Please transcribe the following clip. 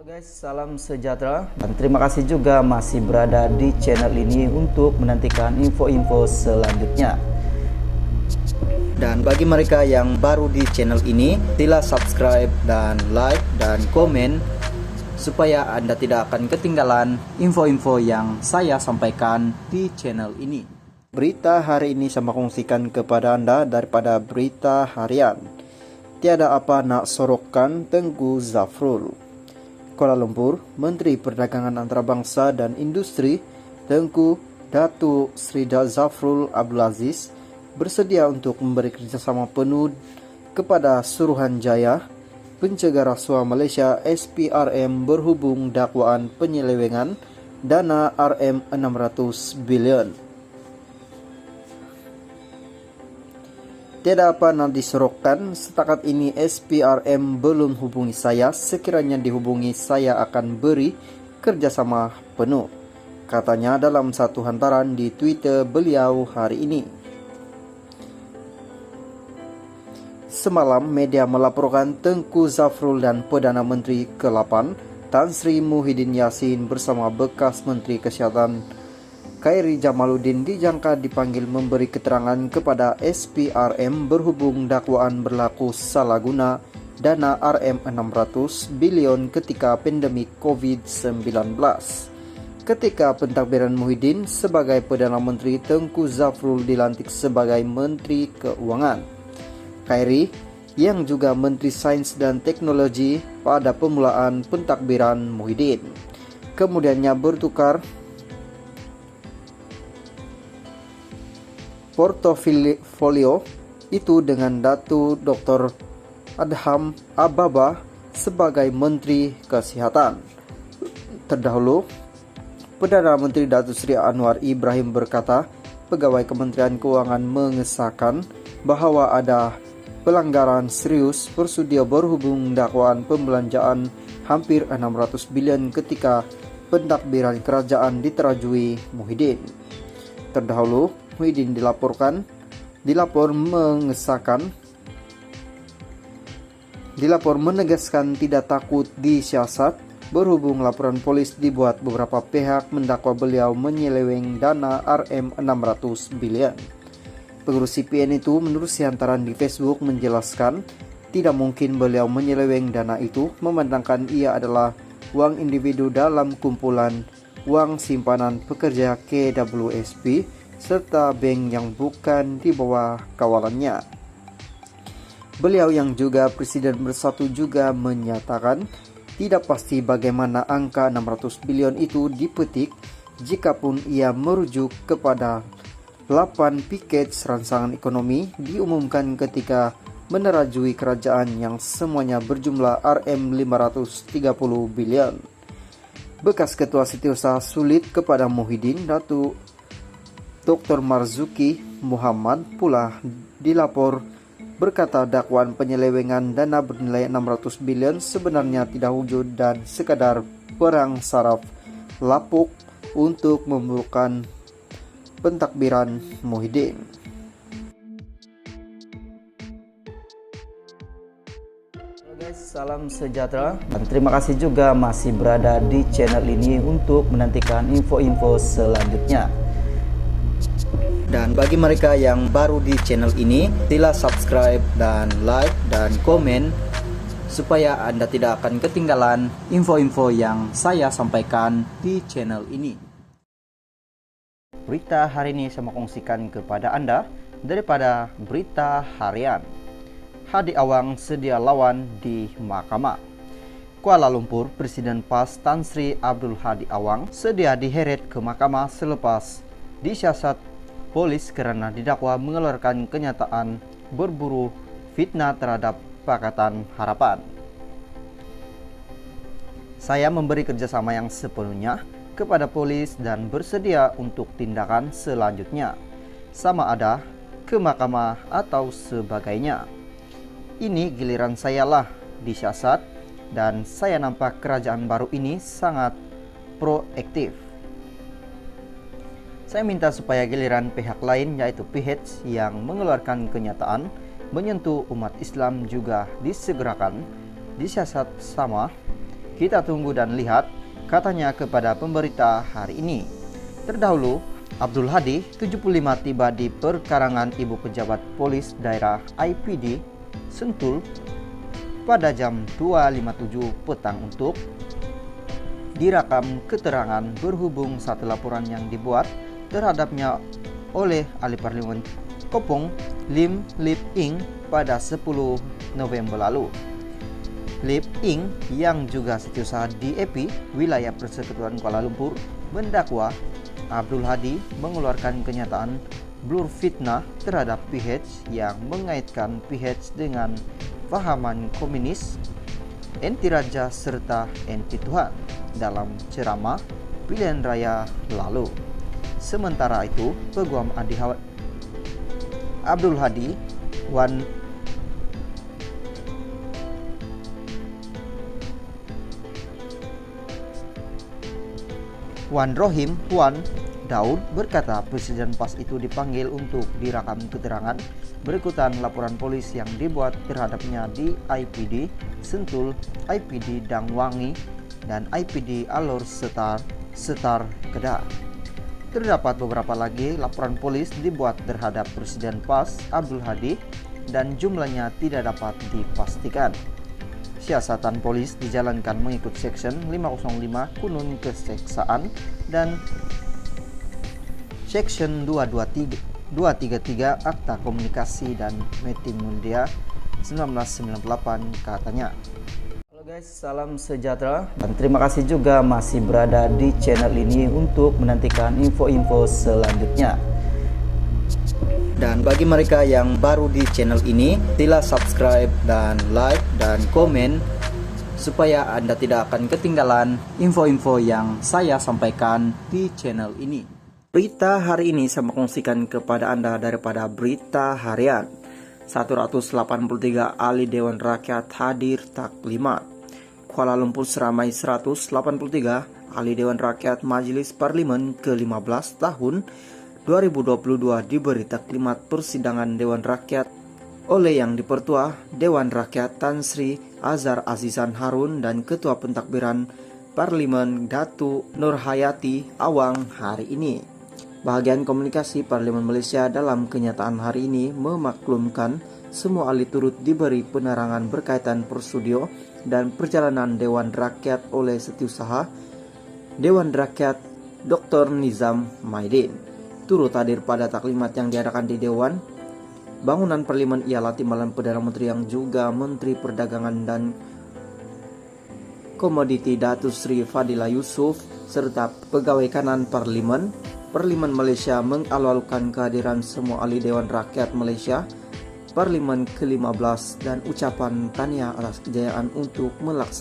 Halo guys, salam sejahtera dan terima kasih juga masih berada di channel ini untuk menantikan info-info selanjutnya. Dan bagi mereka yang baru di channel ini, sila subscribe dan like dan komen supaya Anda tidak akan ketinggalan info-info yang saya sampaikan di channel ini. Berita hari ini saya kongsikan kepada Anda daripada berita harian. Tiada apa nak sorokkan Tengku Zafrul. Kuala Lumpur, Menteri Perdagangan Antarabangsa dan Industri Tengku Datuk Seri Zafrul Abdul Aziz bersedia untuk memberi kerjasama penuh kepada Suruhanjaya Pencegah Rasuah Malaysia SPRM berhubung dakwaan penyelewengan dana RM600 bilion. Tiada apa nak disorokkan, setakat ini SPRM belum hubungi saya, sekiranya dihubungi saya akan beri kerjasama penuh, katanya dalam satu hantaran di Twitter beliau hari ini. Semalam media melaporkan Tengku Zafrul dan Perdana Menteri ke-8 Tan Sri Muhyiddin Yassin bersama bekas Menteri Kesihatan Khairi Jamaluddin dijangka dipanggil memberi keterangan kepada SPRM berhubung dakwaan berlaku salah guna dana RM600 bilion ketika pandemik COVID-19. Ketika pentadbiran Muhyiddin sebagai Perdana Menteri, Tengku Zafrul dilantik sebagai Menteri Keuangan. Khairi yang juga Menteri Sains dan Teknologi pada permulaan pentadbiran Muhyiddin. Kemudiannya bertukar portofolio itu dengan Datuk Dr. Adham Ababa sebagai Menteri Kesihatan. Terdahulu, Perdana Menteri Datuk Seri Anwar Ibrahim berkata, pegawai Kementerian Keuangan mengesahkan bahawa ada pelanggaran serius prosedur berhubung dakwaan pembelanjaan hampir 600 bilion ketika pentadbiran kerajaan diterajui Muhyiddin. Terdahulu, Muhyiddin dilapor menegaskan tidak takut disiasat berhubung laporan polis dibuat beberapa pihak mendakwa beliau menyeleweng dana RM600 bilion. Pengurus CPN itu menerusi hantaran di Facebook menjelaskan tidak mungkin beliau menyeleweng dana itu memandangkan ia adalah wang individu dalam kumpulan wang simpanan pekerja KWSP serta bank yang bukan di bawah kawalannya. Beliau yang juga Presiden Bersatu juga menyatakan tidak pasti bagaimana angka 600 bilion itu dipetik jikapun ia merujuk kepada 8 piket rancangan ekonomi diumumkan ketika menerajui kerajaan yang semuanya berjumlah RM530 bilion. Bekas Ketua Setiausaha sulit kepada Muhyiddin, Datuk Dr. Marzuki Muhammad pula dilapor berkata dakwaan penyelewengan dana bernilai 600 bilion sebenarnya tidak wujud dan sekadar perang saraf lapuk untuk memburukan pentadbiran Muhyiddin. Halo guys, salam sejahtera dan terima kasih juga masih berada di channel ini untuk menantikan info-info selanjutnya. Dan bagi mereka yang baru di channel ini, sila subscribe dan like dan komen supaya Anda tidak akan ketinggalan info-info yang saya sampaikan di channel ini. Berita hari ini saya kongsikan kepada Anda daripada berita harian. Hadi Awang sedia lawan di mahkamah. Kuala Lumpur, Presiden PAS Tan Sri Abdul Hadi Awang sedia diheret ke mahkamah selepas disiasat polis karena didakwa mengeluarkan kenyataan berburu fitnah terhadap Pakatan Harapan. Saya memberi kerjasama yang sepenuhnya kepada polis dan bersedia untuk tindakan selanjutnya, sama ada ke mahkamah atau sebagainya. Ini giliran saya lah disiasat dan saya nampak kerajaan baru ini sangat proaktif. Saya minta supaya giliran pihak lain yaitu PH yang mengeluarkan kenyataan menyentuh umat Islam juga disegerakan, disiasat sama Kita tunggu dan lihat, katanya kepada pemberita hari ini. Terdahulu, Abdul Hadi, 75, tiba di perkarangan Ibu Pejabat Polis Daerah IPD Sentul pada jam 2.57 petang untuk direkam keterangan berhubung satu laporan yang dibuat terhadapnya oleh ahli parlemen Kopong Lim Lip Ing pada 10 November lalu. Lip Ing yang juga setiausaha di EPI wilayah Persekutuan Kuala Lumpur mendakwa Abdul Hadi mengeluarkan kenyataan blur fitnah terhadap PH yang mengaitkan PH dengan pahaman komunis, anti raja serta anti Tuhan dalam ceramah pilihan raya lalu. Sementara itu, Peguam Abdul Hadi Wan Rohim Wan Daud berkata Presiden PAS itu dipanggil untuk direkam keterangan berikutan laporan polis yang dibuat terhadapnya di IPD Sentul, IPD Dangwangi, dan IPD Alor Setar Kedah. Terdapat beberapa lagi laporan polis dibuat terhadap Presiden PAS Abdul Hadi dan jumlahnya tidak dapat dipastikan. Siasatan polis dijalankan mengikut Section 505 Kunun Keseksaan dan Section 233 Akta Komunikasi dan Multimedia 1998 katanya. Halo guys, salam sejahtera dan terima kasih juga masih berada di channel ini untuk menantikan info-info selanjutnya. Dan bagi mereka yang baru di channel ini, sila subscribe dan like dan komen supaya Anda tidak akan ketinggalan info-info yang saya sampaikan di channel ini. Berita hari ini saya kongsikan kepada Anda daripada berita harian. 183 ahli Dewan Rakyat hadir taklimat. Kuala Lumpur seramai 183 ahli Dewan Rakyat Majelis Parlimen ke-15 tahun 2022 diberi taklimat persidangan Dewan Rakyat oleh Yang Dipertua Dewan Rakyat Tan Sri Azhar Azizan Harun dan Ketua Pentakbiran Parlimen Datu Nurhayati Awang hari ini. Bahagian komunikasi Parlimen Malaysia dalam kenyataan hari ini memaklumkan semua ahli turut diberi penerangan berkaitan prosedur dan perjalanan Dewan Rakyat oleh Setiausaha Dewan Rakyat Dr. Nizam Maidin. Turut hadir pada taklimat yang diadakan di Dewan Bangunan Parlimen ialah Timbalan Perdana Menteri yang juga Menteri Perdagangan dan Komoditi Datuk Seri Fadila Yusof serta pegawai kanan Parlimen. Parlimen Malaysia mengalu-alukan kehadiran semua ahli Dewan Rakyat Malaysia Parlimen ke-15 dan ucapan tahniah atas kejayaan untuk melaksanakan